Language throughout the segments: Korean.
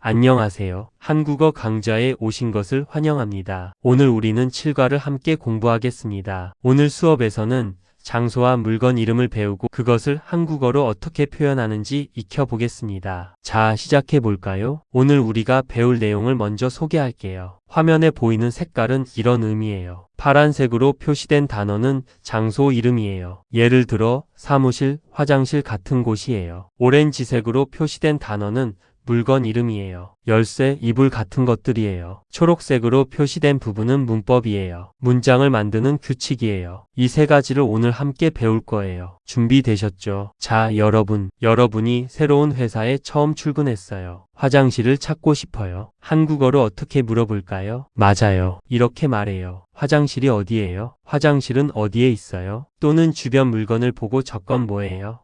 안녕하세요. 한국어 강좌에 오신 것을 환영합니다. 오늘 우리는 7과를 함께 공부하겠습니다. 오늘 수업에서는 장소와 물건 이름을 배우고 그것을 한국어로 어떻게 표현하는지 익혀보겠습니다. 자, 시작해 볼까요? 오늘 우리가 배울 내용을 먼저 소개할게요. 화면에 보이는 색깔은 이런 의미예요. 파란색으로 표시된 단어는 장소 이름이에요. 예를 들어 사무실, 화장실 같은 곳이에요. 오렌지색으로 표시된 단어는 물건 이름이에요. 열쇠, 이불 같은 것들이에요. 초록색으로 표시된 부분은 문법이에요. 문장을 만드는 규칙이에요. 이 세 가지를 오늘 함께 배울 거예요. 준비되셨죠? 자, 여러분이 새로운 회사에 처음 출근했어요. 화장실을 찾고 싶어요. 한국어로 어떻게 물어볼까요? 맞아요. 이렇게 말해요. 화장실이 어디예요? 화장실은 어디에 있어요? 또는 주변 물건을 보고 저건 뭐예요?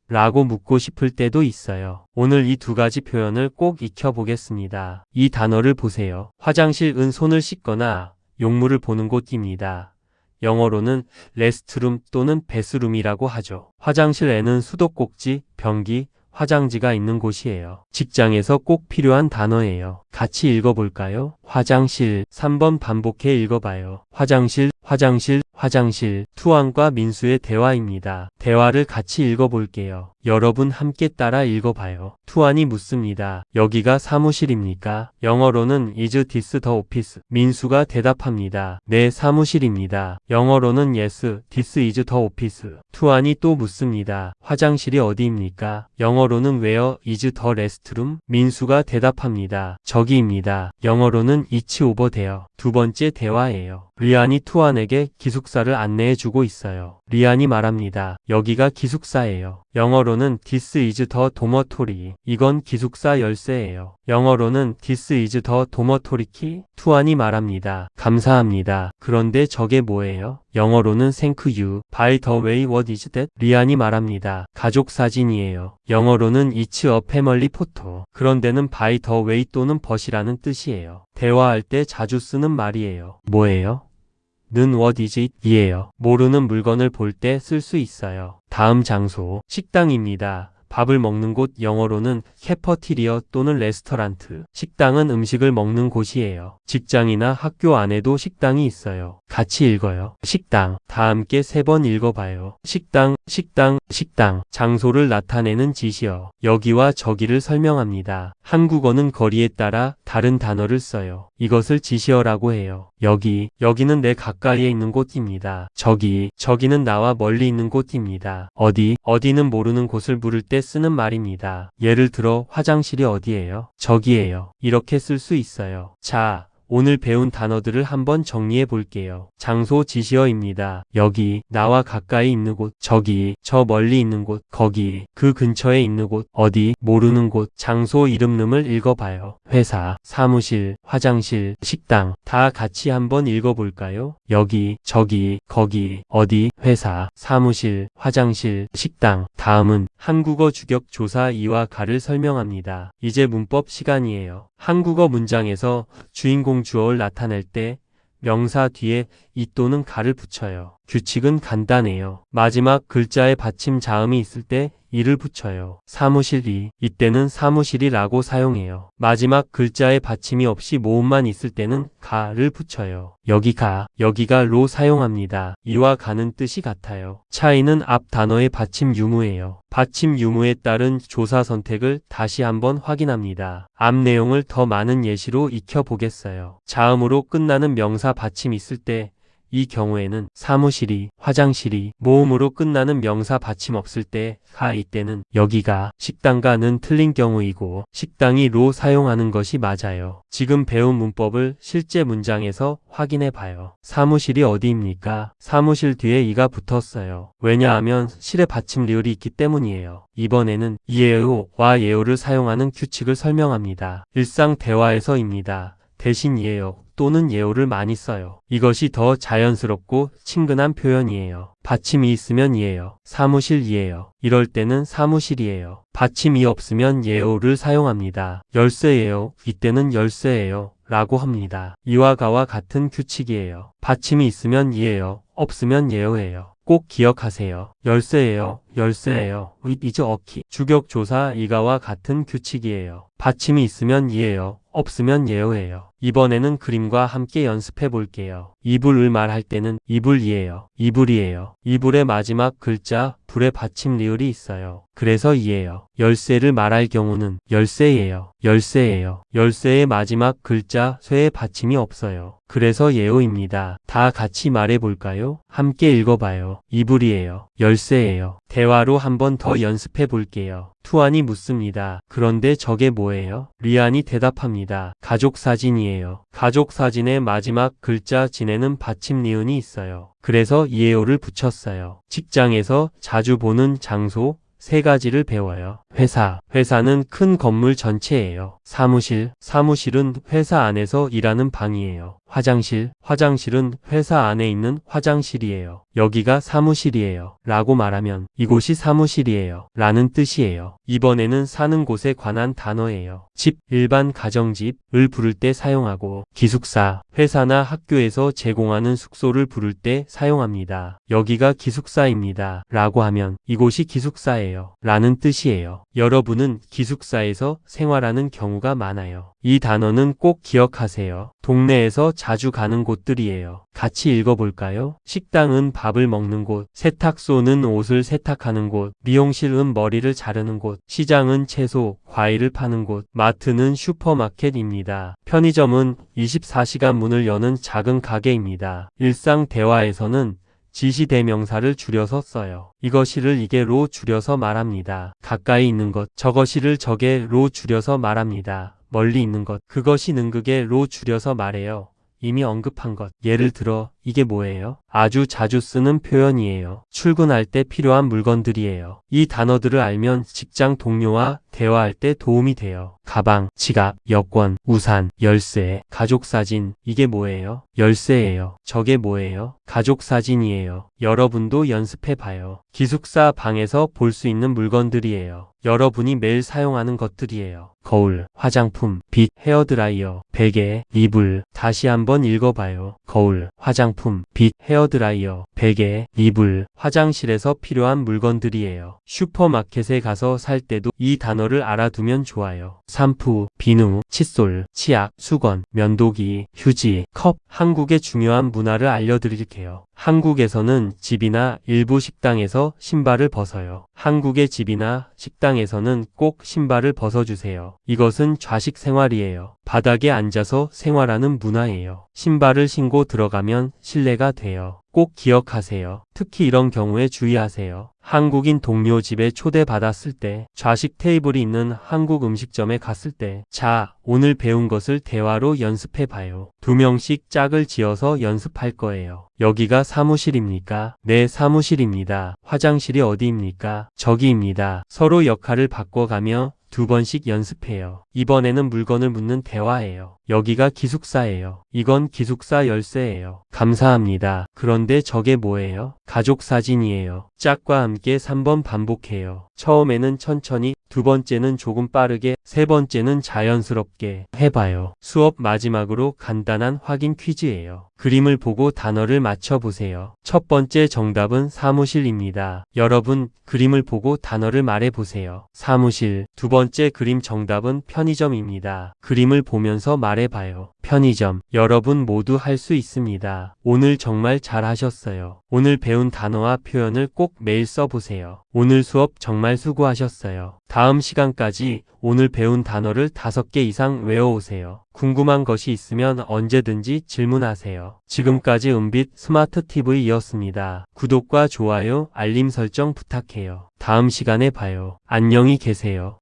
라고 묻고 싶을 때도 있어요. 오늘 이 두 가지 표현을 꼭 익혀보겠습니다. 이 단어를 보세요. 화장실은 손을 씻거나 용물을 보는 곳입니다. 영어로는 레스트룸 또는 베스룸이라고 하죠. 화장실에는 수도꼭지, 변기, 화장지가 있는 곳이에요. 직장에서 꼭 필요한 단어예요. 같이 읽어볼까요? 화장실. 3번 반복해 읽어봐요. 화장실. 투안과 민수의 대화입니다. 대화를 같이 읽어볼게요. 여러분 함께 따라 읽어봐요. 투안이 묻습니다. 여기가 사무실입니까? 영어로는 Is this the office? 민수가 대답합니다. 네, 사무실입니다. 영어로는 Yes, this is the office. 투안이 또 묻습니다. 화장실이 어디입니까? 영어로는 Where is the restroom? 민수가 대답합니다. 저기입니다. 영어로는 It's over there. 두 번째 대화예요. 리안이 투안에게 기숙사를 안내해주고 있어요. 리안이 말합니다. 여기가 기숙사예요. 영어로는 This is the dormitory. 이건 기숙사 열쇠예요. 영어로는 This is the dormitory key. 투안이 말합니다. 감사합니다. 그런데 저게 뭐예요? 영어로는 Thank you. By the way, what is that? 리안이 말합니다. 가족 사진이에요. 영어로는 It's a family photo. 그런데는 by the way 또는 but이라는 뜻이에요. 대화할 때 자주 쓰는 말이에요. 뭐예요? 는 what is it? 이에요. 모르는 물건을 볼 때 쓸 수 있어요. 다음 장소, 식당입니다. 밥을 먹는 곳, 영어로는 캐퍼티리어 또는 레스토랑트. 식당은 음식을 먹는 곳이에요. 직장이나 학교 안에도 식당이 있어요. 같이 읽어요. 식당. 다 함께 3번 읽어봐요. 식당. 장소를 나타내는 지시어. 여기와 저기를 설명합니다. 한국어는 거리에 따라 다른 단어를 써요. 이것을 지시어라고 해요. 여기는 내 가까이에 있는 곳입니다. 저기는 나와 멀리 있는 곳입니다. 어디는 모르는 곳을 물을 때 쓰는 말입니다. 예를 들어 화장실이 어디예요? 저기예요. 이렇게 쓸 수 있어요. 자, 오늘 배운 단어들을 한번 정리해 볼게요. 장소 지시어입니다. 여기, 나와 가까이 있는 곳, 저기, 저 멀리 있는 곳, 거기, 그 근처에 있는 곳, 어디, 모르는 곳. 장소 이름을 읽어봐요. 회사, 사무실, 화장실, 식당. 다 같이 한번 읽어볼까요? 여기, 저기, 거기, 어디, 회사, 사무실, 화장실, 식당. 다음은 한국어 주격 조사 이와 가를 설명합니다. 이제 문법 시간이에요. 한국어 문장에서 주인공 주어를 나타낼 때 명사 뒤에 이 또는 가를 붙여요. 규칙은 간단해요. 마지막 글자에 받침 자음이 있을 때 이를 붙여요. 사무실이, 이때는 사무실이라고 사용해요. 마지막 글자에 받침이 없이 모음만 있을 때는 가를 붙여요. 여기가로 사용합니다. 이와 가는 뜻이 같아요. 차이는 앞 단어의 받침 유무예요. 받침 유무에 따른 조사 선택을 다시 한번 확인합니다. 앞 내용을 더 많은 예시로 익혀보겠어요. 자음으로 끝나는 명사 받침이 있을 때 이 경우에는 사무실이, 화장실이, 모음으로 끝나는 명사 받침 없을 때 이때는 여기가, 식당가는 틀린 경우이고 식당이 로 사용하는 것이 맞아요. 지금 배운 문법을 실제 문장에서 확인해 봐요. 사무실이 어디입니까? 사무실 뒤에 이가 붙었어요. 왜냐하면 실의 받침 리을이 있기 때문이에요. 이번에는 예어와 예어를 사용하는 규칙을 설명합니다. 일상 대화에서입니다. 대신 예어 또는 예어를 많이 써요. 이것이 더 자연스럽고 친근한 표현이에요. 받침이 있으면 예어, 사무실이에요. 이럴 때는 사무실이에요. 받침이 없으면 예어를 사용합니다. 열쇠예요. 이때는 열쇠예요. 라고 합니다. 이와 가와 같은 규칙이에요. 받침이 있으면 예어, 없으면 예어예요. 꼭 기억하세요. 열쇠예요. 열쇠예요. It is a key. 주격조사 이가와 같은 규칙이에요. 받침이 있으면 이예요. 없으면 예어예요. 이번에는 그림과 함께 연습해 볼게요. 이불을 말할 때는 이불이에요. 이불이에요. 이불의 마지막 글자 불에 받침 리을이 있어요. 그래서 이예요. 열쇠를 말할 경우는 열쇠예요. 열쇠예요. 열쇠의 마지막 글자 쇠의 받침이 없어요. 그래서 예어입니다. 다 같이 말해 볼까요? 함께 읽어봐요. 이불이에요. 열쇠예요. 대화로 한 번 더 연습해 볼게요. 투안이 묻습니다. 그런데 저게 뭐예요? 리안이 대답합니다. 가족 사진이에요. 가족 사진의 마지막 글자 진에는 받침 니은이 있어요. 그래서 이에요를 붙였어요. 직장에서 자주 보는 장소 세 가지를 배워요. 회사. 회사는 큰 건물 전체예요. 사무실. 사무실은 회사 안에서 일하는 방이에요. 화장실. 화장실은 회사 안에 있는 화장실이에요. 여기가 사무실이에요. 라고 말하면 이곳이 사무실이에요. 라는 뜻이에요. 이번에는 사는 곳에 관한 단어예요. 집. 일반 가정집을 부를 때 사용하고 기숙사. 회사나 학교에서 제공하는 숙소를 부를 때 사용합니다. 여기가 기숙사입니다. 라고 하면 이곳이 기숙사예요. 라는 뜻이에요. 여러분은 기숙사에서 생활하는 경우가 많아요. 이 단어는 꼭 기억하세요. 동네에서 자주 가는 곳들이에요. 같이 읽어볼까요? 식당은 밥을 먹는 곳, 세탁소는 옷을 세탁하는 곳, 미용실은 머리를 자르는 곳, 시장은 채소, 과일을 파는 곳, 마트는 슈퍼마켓입니다. 편의점은 24시간 문을 여는 작은 가게입니다. 일상 대화에서는 지시대명사를 줄여서 써요. 이것이를 이게로 줄여서 말합니다. 가까이 있는 것, 저것이를 저게로 줄여서 말합니다. 멀리 있는 것, 그것이 능극에로 줄여서 말해요. 이미 언급한 것. 예를 들어 이게 뭐예요? 아주 자주 쓰는 표현이에요. 출근할 때 필요한 물건들이에요. 이 단어들을 알면 직장 동료와 대화할 때 도움이 돼요. 가방, 지갑, 여권, 우산, 열쇠, 가족사진. 이게 뭐예요? 열쇠예요. 저게 뭐예요? 가족사진이에요. 여러분도 연습해봐요. 기숙사 방에서 볼 수 있는 물건들이에요. 여러분이 매일 사용하는 것들이에요. 거울, 화장품, 빗, 헤어드라이어, 베개, 이불. 다시 한번 읽어봐요. 거울, 화장품, 빗, 헤어드라이어, 베개, 이불. 화장실에서 필요한 물건들이에요. 슈퍼마켓에 가서 살 때도 이 단어를 알아두면 좋아요. 샴푸, 비누, 칫솔, 치약, 수건, 면도기, 휴지, 컵. 한국의 중요한 문화를 알려드릴게요. 한국에서는 집이나 일부 식당에서 신발을 벗어요. 한국의 집이나 식당에서는 꼭 신발을 벗어주세요. 이것은 좌식 생활이에요. 바닥에 앉아서 생활하는 문화예요. 신발을 신고 들어가면 실례가 돼요. 꼭 기억하세요. 특히 이런 경우에 주의하세요. 한국인 동료 집에 초대받았을 때, 좌식 테이블이 있는 한국 음식점에 갔을 때, 자, 오늘 배운 것을 대화로 연습해봐요. 2명씩 짝을 지어서 연습할 거예요. 여기가 사무실입니까? 네, 사무실입니다. 화장실이 어디입니까? 저기입니다. 서로 역할을 바꿔가며 2번씩 연습해요. 이번에는 물건을 묻는 대화예요. 여기가 기숙사예요. 이건 기숙사 열쇠예요. 감사합니다. 그런데 저게 뭐예요? 가족 사진이에요. 짝과 함께 3번 반복해요. 처음에는 천천히, 2번째는 조금 빠르게, 3번째는 자연스럽게 해봐요. 수업 마지막으로 간단한 확인 퀴즈예요. 그림을 보고 단어를 맞춰보세요. 첫 번째 정답은 사무실입니다. 여러분, 그림을 보고 단어를 말해보세요. 사무실. 두 번째 그림 정답은 편의점입니다. 그림을 보면서 말해봐요. 편의점. 여러분 모두 할 수 있습니다. 오늘 정말 잘하셨어요. 오늘 배운 단어와 표현을 꼭 매일 써보세요. 오늘 수업 정말 수고하셨어요. 다음 시간까지 오늘 배운 단어를 5개 이상 외워오세요. 궁금한 것이 있으면 언제든지 질문하세요. 지금까지 은빛 스마트 TV였습니다. 구독과 좋아요, 알림 설정 부탁해요. 다음 시간에 봐요. 안녕히 계세요.